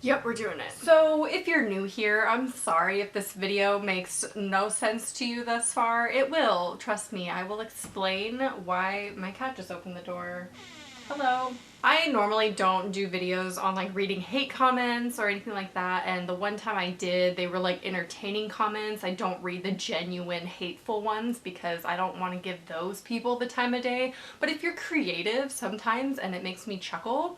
Yep, we're doing it. So if you're new here, I'm sorry if this video makes no sense to you thus far. It will, trust me. I will explain why my cat just opened the door. Hello. I normally don't do videos on like reading hate comments or anything like that, and the one time I did, they were like entertaining comments. I don't read the genuine hateful ones because I don't want to give those people the time of day. But if you're creative sometimes and it makes me chuckle,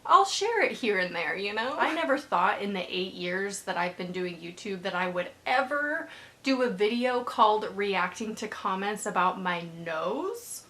I'll share it here and there, you know? I never thought in the 8 years that I've been doing YouTube that I would ever do a video called reacting to comments about my nose.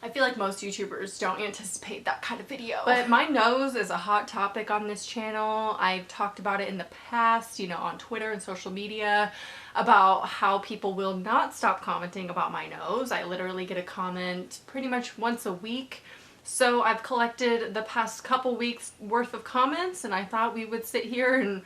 I feel like most YouTubers don't anticipate that kind of video. But my nose is a hot topic on this channel. I've talked about it in the past, you know, on Twitter and social media, about how people will not stop commenting about my nose. I literally get a comment pretty much once a week. So I've collected the past couple weeks worth of comments, and I thought we would sit here and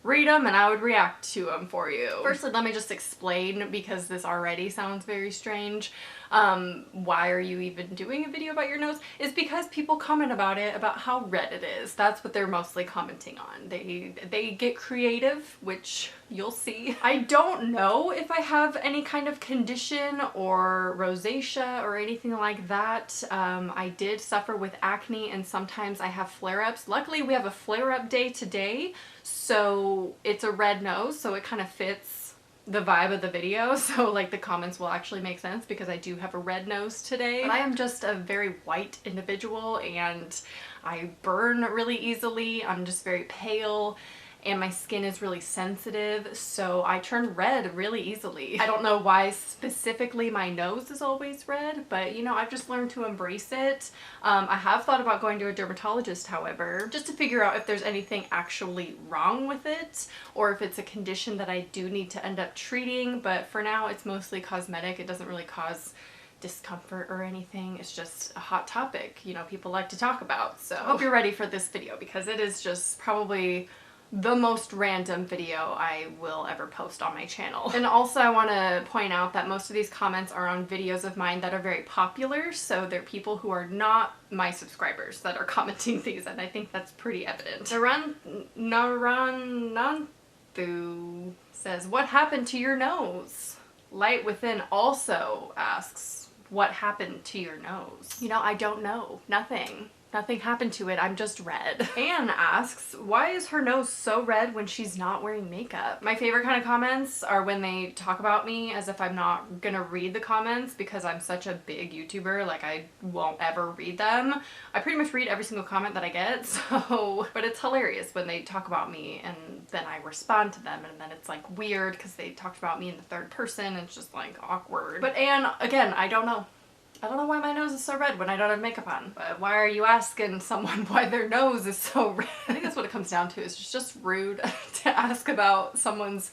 read them and I would react to them for you. Firstly, let me just explain, because this already sounds very strange. Why are you even doing a video about your nose? Is because people comment about it, about how red it is. That's what they're mostly commenting on. They get creative, which you'll see. I don't know if I have any kind of condition or rosacea or anything like that. I did suffer with acne and sometimes I have flare-ups. Luckily we have a flare-up day today, so it's a red nose, so it kind of fits the vibe of the video, so like the comments will actually make sense because I do have a red nose today. But I am just a very white individual and I burn really easily. I'm just very pale and my skin is really sensitive, so I turn red really easily. I don't know why specifically my nose is always red, but you know, I've just learned to embrace it. I have thought about going to a dermatologist, however, just to figure out if there's anything actually wrong with it or if it's a condition that I do need to end up treating, but for now it's mostly cosmetic. It doesn't really cause discomfort or anything. It's just a hot topic, you know, people like to talk about. So I hope you're ready for this video because it is just probably the most random video I will ever post on my channel. And also I want to point out that most of these comments are on videos of mine that are very popular, so they're people who are not my subscribers that are commenting these, and I think that's pretty evident. Narananthu says, what happened to your nose? Light Within also asks, what happened to your nose? You know, I don't know. Nothing. Nothing happened to it, I'm just red. Anne asks, why is her nose so red when she's not wearing makeup? My favorite kind of comments are when they talk about me as if I'm not gonna read the comments because I'm such a big YouTuber, like I won't ever read them. I pretty much read every single comment that I get, so, but it's hilarious when they talk about me and then I respond to them and then it's like weird because they talked about me in the third person and it's just like awkward. But Anne, again, I don't know. I don't know why my nose is so red when I don't have makeup on, but why are you asking someone why their nose is so red? I think that's what it comes down to. It's just rude to ask about someone's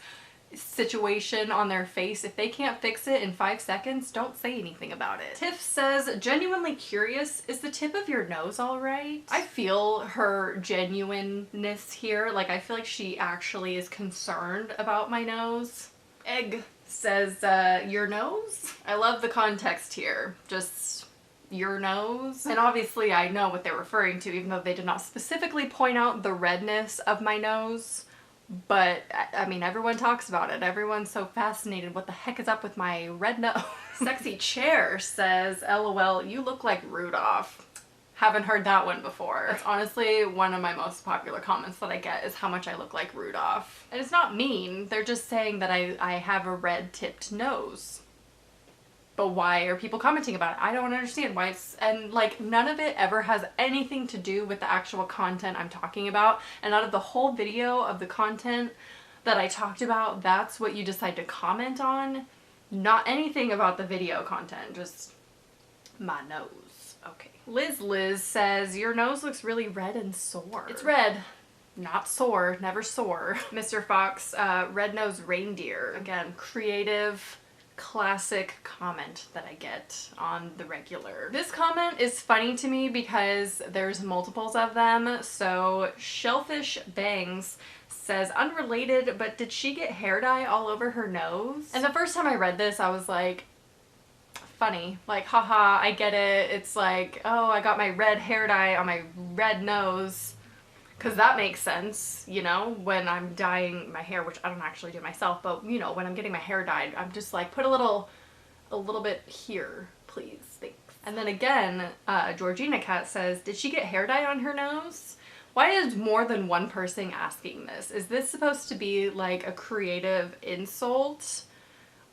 situation on their face. If they can't fix it in 5 seconds, don't say anything about it. Tiff says, genuinely curious, is the tip of your nose all right? I feel her genuineness here. Like, I feel like she actually is concerned about my nose. Egg says, your nose? I love the context here. Just your nose. And obviously I know what they're referring to, even though they did not specifically point out the redness of my nose. But I mean, everyone talks about it. Everyone's so fascinated. What the heck is up with my red nose? Sexy Chair says, LOL, you look like Rudolph. Haven't heard that one before. That's honestly one of my most popular comments that I get, is how much I look like Rudolph. And it's not mean, they're just saying that I have a red tipped nose. But why are people commenting about it? I don't understand why it's, and like none of it ever has anything to do with the actual content I'm talking about. And out of the whole video of the content that I talked about, that's what you decide to comment on. Not anything about the video content, just my nose. Okay. Liz says, your nose looks really red and sore. It's red, not sore, never sore. Mr. Fox, red-nosed reindeer. Again, creative, classic comment that I get on the regular. This comment is funny to me because there's multiples of them. So Shellfish Bangs says, unrelated, but did she get hair dye all over her nose? And the first time I read this, I was like, funny, like, haha, I get it. It's like, oh, I got my red hair dye on my red nose. Because that makes sense, you know, when I'm dyeing my hair, which I don't actually do myself, but, you know, when I'm getting my hair dyed, I'm just like, put a little bit here, please, thanks. And then again, Georgina Cat says, did she get hair dye on her nose? Why is more than one person asking this? Is this supposed to be like a creative insult?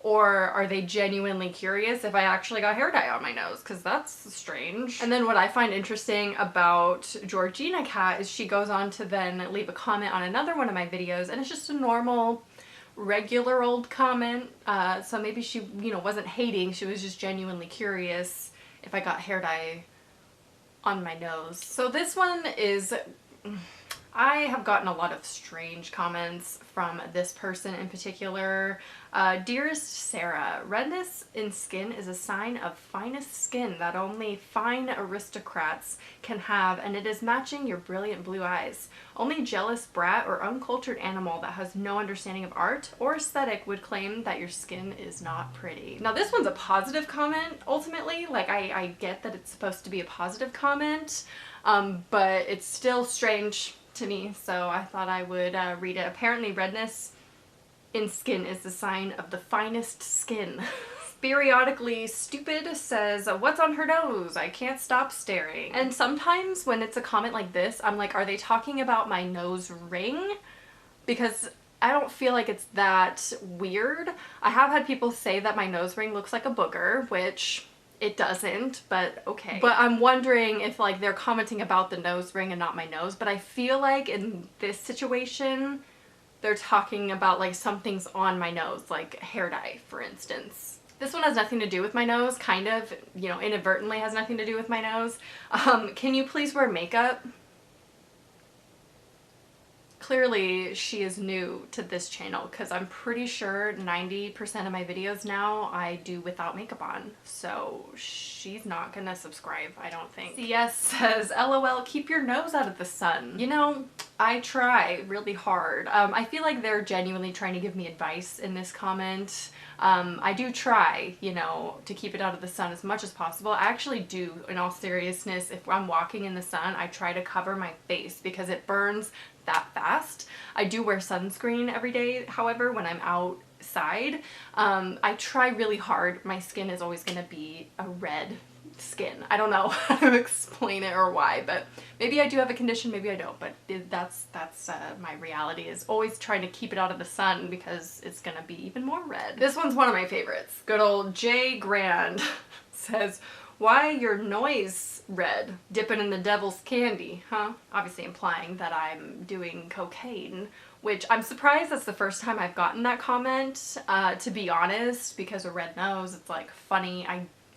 Or are they genuinely curious if I actually got hair dye on my nose? Because that's strange. And then what I find interesting about Georgina Cat is she goes on to then leave a comment on another one of my videos, and it's just a normal, regular old comment. So maybe she, you know, wasn't hating, she was just genuinely curious if I got hair dye on my nose. So this one is... I have gotten a lot of strange comments from this person in particular. Dearest Sarah, redness in skin is a sign of finest skin that only fine aristocrats can have, and it is matching your brilliant blue eyes. Only jealous brat or uncultured animal that has no understanding of art or aesthetic would claim that your skin is not pretty. Now this one's a positive comment, ultimately. Like, I get that it's supposed to be a positive comment, but it's still strange to me, so I thought I would read it. Apparently redness in skin is the sign of the finest skin. Periodically Stupid says, what's on her nose? I can't stop staring. And sometimes when it's a comment like this, I'm like, are they talking about my nose ring? Because I don't feel like it's that weird. I have had people say that my nose ring looks like a booger, which... it doesn't, but okay. But I'm wondering if like they're commenting about the nose ring and not my nose, but I feel like in this situation, they're talking about like something's on my nose, like hair dye, for instance. This one has nothing to do with my nose, kind of, you know, inadvertently has nothing to do with my nose. Can you please wear makeup? Clearly she is new to this channel, because I'm pretty sure 90% of my videos now I do without makeup on, so she's not gonna subscribe, I don't think. CS says, LOL, keep your nose out of the sun. You know, I try really hard. I feel like they're genuinely trying to give me advice in this comment. I do try, you know, to keep it out of the sun as much as possible. I actually do, in all seriousness, if I'm walking in the sun, I try to cover my face because it burns that fast. I do wear sunscreen every day, however, when I'm outside. I try really hard. My skin is always going to be a red skin. I don't know how to explain it or why, but maybe I do have a condition, maybe I don't, but that's my reality, is always trying to keep it out of the sun because it's gonna be even more red. This one's one of my favorites. Good old Jay Grand says, why your noise red? Dipping in the devil's candy, huh? Obviously implying that I'm doing cocaine, which I'm surprised that's the first time I've gotten that comment, to be honest, because a red nose, it's like funny.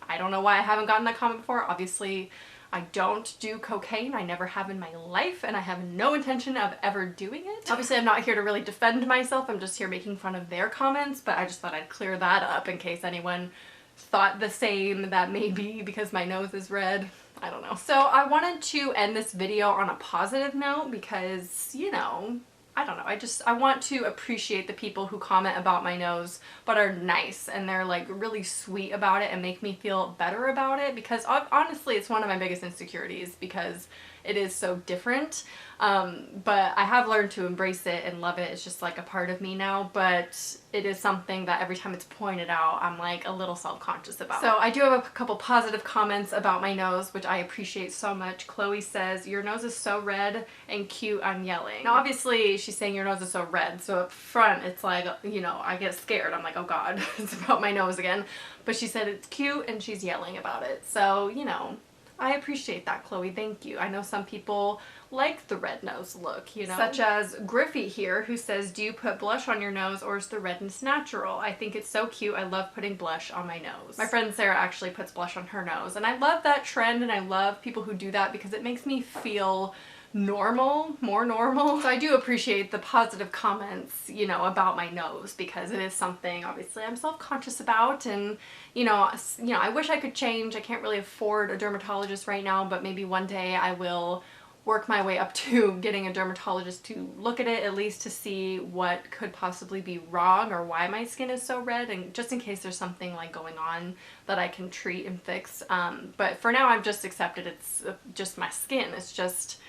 I don't know why I haven't gotten that comment before. Obviously, I don't do cocaine. I never have in my life, and I have no intention of ever doing it. Obviously, I'm not here to really defend myself. I'm just here making fun of their comments, but I just thought I'd clear that up in case anyone thought the same, that maybe because my nose is red. I don't know. So I wanted to end this video on a positive note because, you know, I don't know, I want to appreciate the people who comment about my nose but are nice and they're like really sweet about it and make me feel better about it, because honestly it's one of my biggest insecurities because it is so different. But I have learned to embrace it and love it. It's just like a part of me now, but it is something that every time it's pointed out, I'm like a little self-conscious about. So I do have a couple positive comments about my nose, which I appreciate so much. Chloe says, your nose is so red and cute, I'm yelling. Now obviously she's saying your nose is so red, so up front it's like, you know, I get scared. I'm like, oh god, it's about my nose again. But she said it's cute and she's yelling about it. So, you know, I appreciate that, Chloe. Thank you. I know some people like the red nose look, you know? Such as Griffey here, who says, do you put blush on your nose or is the redness natural? I think it's so cute. I love putting blush on my nose. My friend Sarah actually puts blush on her nose, and I love that trend, and I love people who do that because it makes me feel normal, more normal. So I do appreciate the positive comments, you know, about my nose, because it is something obviously I'm self-conscious about, and you know, I wish I could change. I can't really afford a dermatologist right now, but maybe one day I will work my way up to getting a dermatologist to look at it, at least to see what could possibly be wrong or why my skin is so red, and just in case there's something like going on that I can treat and fix. But for now I've just accepted it's just my skin. It's just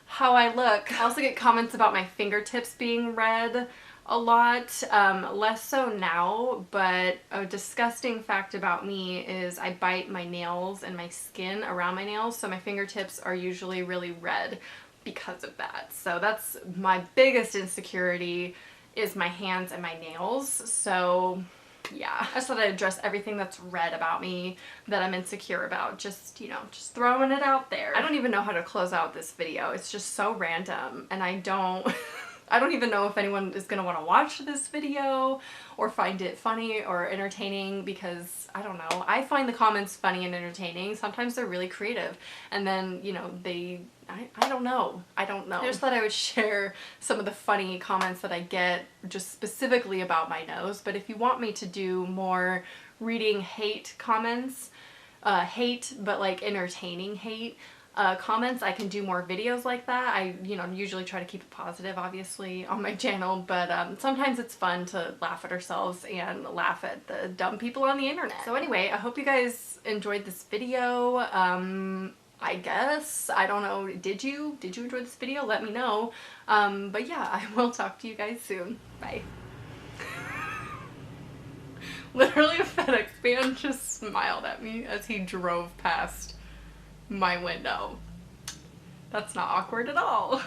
how I look. I also get comments about my fingertips being red a lot, less so now, but a disgusting fact about me is I bite my nails and my skin around my nails, so my fingertips are usually really red because of that. So that's my biggest insecurity, is my hands and my nails. So yeah, I just thought I'd address everything that's red about me that I'm insecure about. Just, you know, just throwing it out there. I don't even know how to close out this video. It's just so random, and I don't I don't even know if anyone is gonna want to watch this video or find it funny or entertaining, because I don't know. I find the comments funny and entertaining. Sometimes they're really creative, and then, you know, I don't know. I don't know. I just thought I would share some of the funny comments that I get just specifically about my nose. But if you want me to do more reading hate comments, hate but like entertaining hate comments, I can do more videos like that. I, you know, usually try to keep it positive, obviously, on my channel, but sometimes it's fun to laugh at ourselves and laugh at the dumb people on the internet. So anyway, I hope you guys enjoyed this video. I guess, I don't know, did you enjoy this video? Let me know. But yeah, I will talk to you guys soon. Bye. Literally, a FedEx man just smiled at me as he drove past my window. That's not awkward at all.